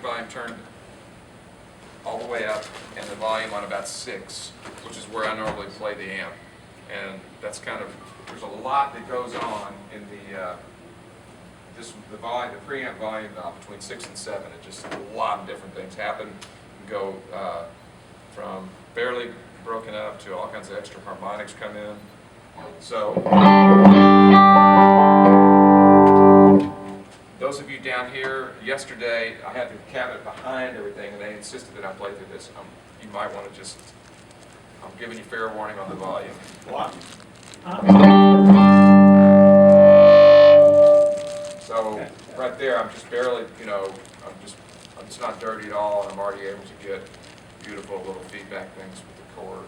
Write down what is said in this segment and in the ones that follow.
volume turned all the way up and the volume on about 6, which is where I normally play the amp. And that's kind of, there's a lot that goes on in the volume, the preamp volume knob between 6 and 7. It just, a lot of different things happen. You go from barely broken up to all kinds of extra harmonics come in. So those of you down here, yesterday I had the cabinet behind everything and they insisted that I play through this. You might want to just, I'm giving you fair warning on the volume. What? So right there, I'm just barely, it's not dirty at all, and I'm already able to get beautiful little feedback things with the chord.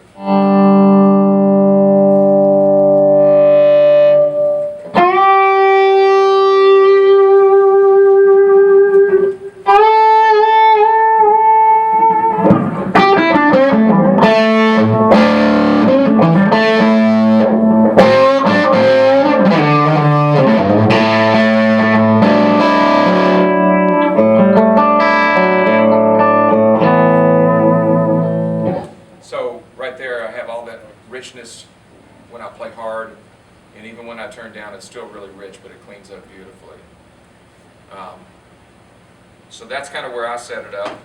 Richness when I play hard, and even when I turn down, it's still really rich, but it cleans up beautifully. So that's kind of where I set it up.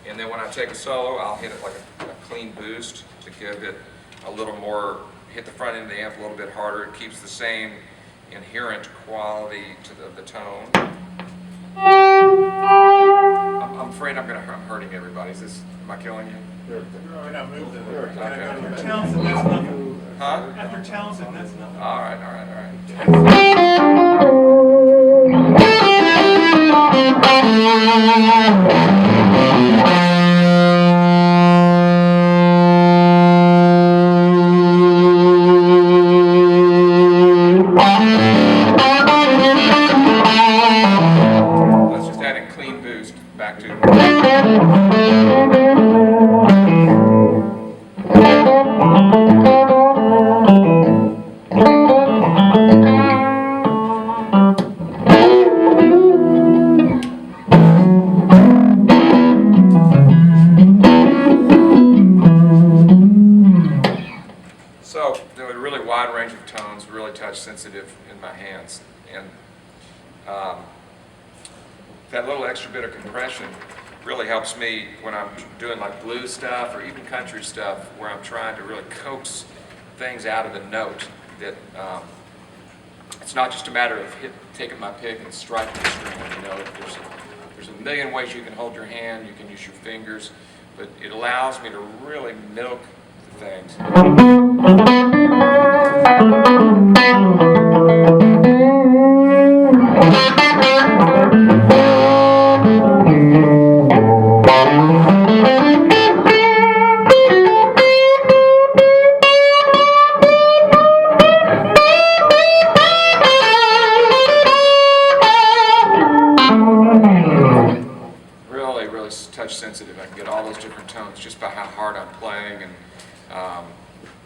And then when I take a solo, I'll hit it like a clean boost to give it a little more, hit the front end of the amp a little bit harder. It keeps the same inherent quality to the tone. I'm afraid I'm hurting everybody. Am I killing you? Can I move the Okay. After Townsend, that's nothing. Huh? After Townsend, that's nothing. All right. Let's just add a clean boost back to. So there was a really wide range of tones, really touch sensitive in my hands, and that little extra bit of compression really helps me when I'm doing like blues stuff or even country stuff, where I'm trying to really coax things out of the note. That it's not just a matter of taking my pick and striking the string. There's a million ways you can hold your hand. You can use your fingers, but it allows me to really milk the things. Really touch sensitive. I can get all those different tones just by how hard I'm playing, and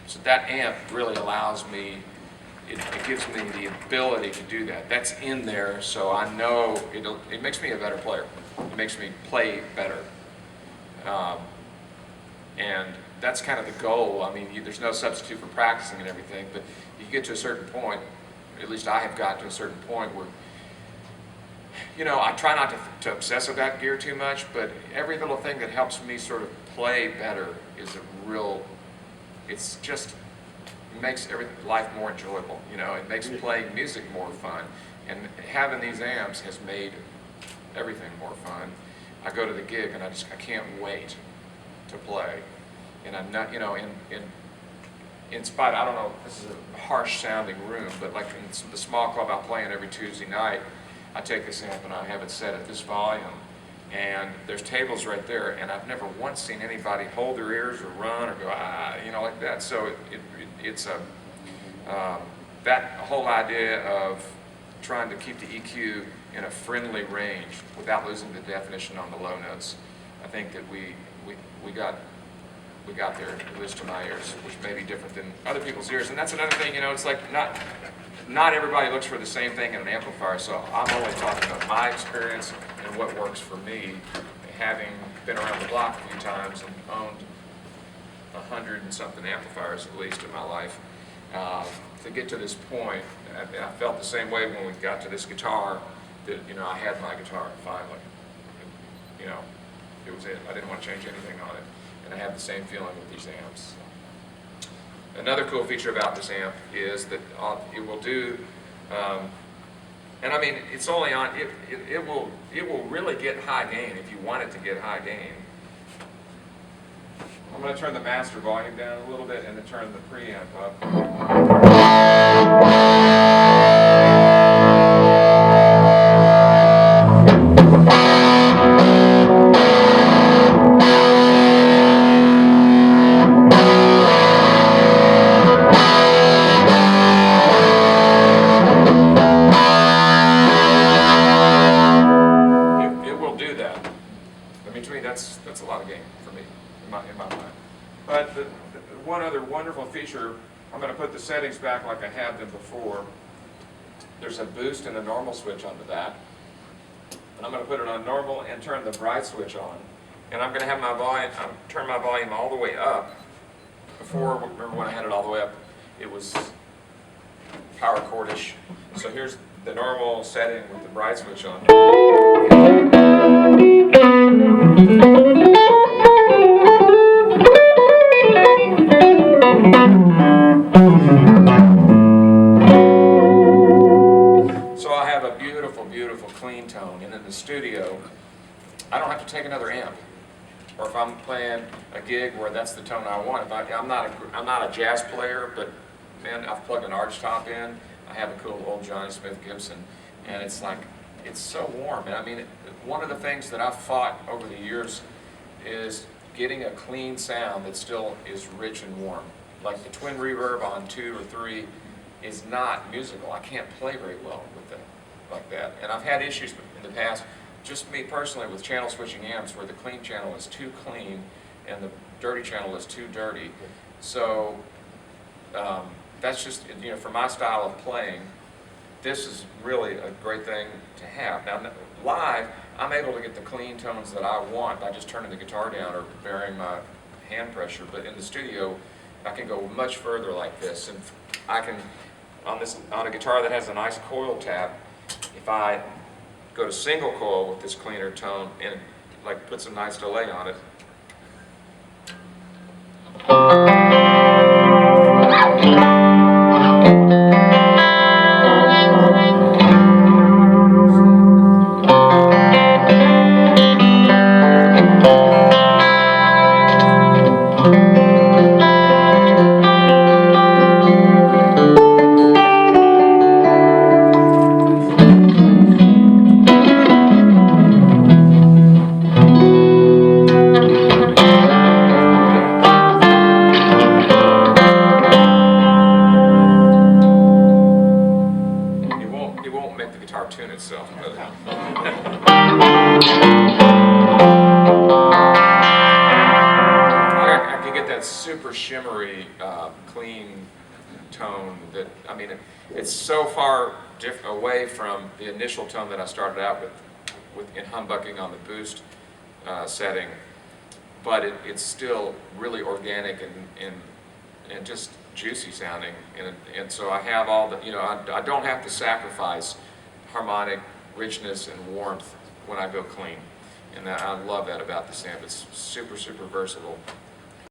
so that amp really allows me, it gives me the ability to do that. That's in there, so I know it makes me a better player. It makes me play better. And that's kind of the goal. I mean, there's no substitute for practicing and everything, but you get to a certain point, at least I have got to a certain point where, I try not to obsess about gear too much, but every little thing that helps me sort of play better is it makes life more enjoyable. It makes playing music more fun. And having these amps has made everything more fun. I go to the gig and I can't wait to play. And I'm not, in spite, I don't know, this is a harsh sounding room, but like in the small club I'm playing every Tuesday night, I take this amp and I have it set at this volume, and there's tables right there, and I've never once seen anybody hold their ears or run or go, like that. So it's that whole idea of trying to keep the EQ in a friendly range without losing the definition on the low notes. I think that we got there, at least to my ears, which may be different than other people's ears. And that's another thing, it's like not everybody looks for the same thing in an amplifier, so I'm only talking about my experience and what works for me. having been around the block a few times and owned 100 and something amplifiers at least in my life, to get to this point, I felt the same way when we got to this guitar, that, you know, I had my guitar finally. You know, it was it. I didn't want to change anything on it. And I have the same feeling with these amps. Another cool feature about this amp is that it will do, and I mean, it's only on, it will really get high gain if you want it to get high gain. I'm going to turn the master volume down a little bit and then turn the preamp up. It will do that. I mean, to me, that's a lot of gain for me, in my mind. But the one other wonderful feature, I'm going to put the settings back like I had them before. There's a boost and a normal switch on the back. And I'm going to put it on normal and turn the bright switch on. And I'm going to have my volume, turn my volume all the way up. Before, remember when I had it all the way up, it was power chordish. So here's the normal setting with the bright switch on. So I have a beautiful, beautiful clean tone, and in the studio, I don't have to take another amp. Or if I'm playing a gig where that's the tone I want, I'm not a jazz player, but man, I've plugged an arch top in. I have a cool old Johnny Smith Gibson, and it's like, it's so warm. And I mean, one of the things that I've fought over the years is getting a clean sound that still is rich and warm. Like the twin reverb on 2 or 3 is not musical. I can't play very well with it like that. And I've had issues in the past, just me personally, with channel switching amps where the clean channel is too clean and the dirty channel is too dirty. So that's just, you know, for my style of playing, this is really a great thing to have. Now, live, I'm able to get the clean tones that I want by just turning the guitar down or varying my hand pressure. But in the studio, I can go much further like this, and I can, on a guitar that has a nice coil tap, if I go to single coil with this cleaner tone and like put some nice delay on it. It won't make the guitar tune itself, but I can get that super shimmery, clean tone that, I mean, it's so far away from the initial tone that I started out with in humbucking on the boost setting, but it's still really organic and just juicy sounding, and so I have all the, you know, I don't have to sacrifice harmonic richness and warmth when I go clean, and I love that about this amp. It's super, super versatile.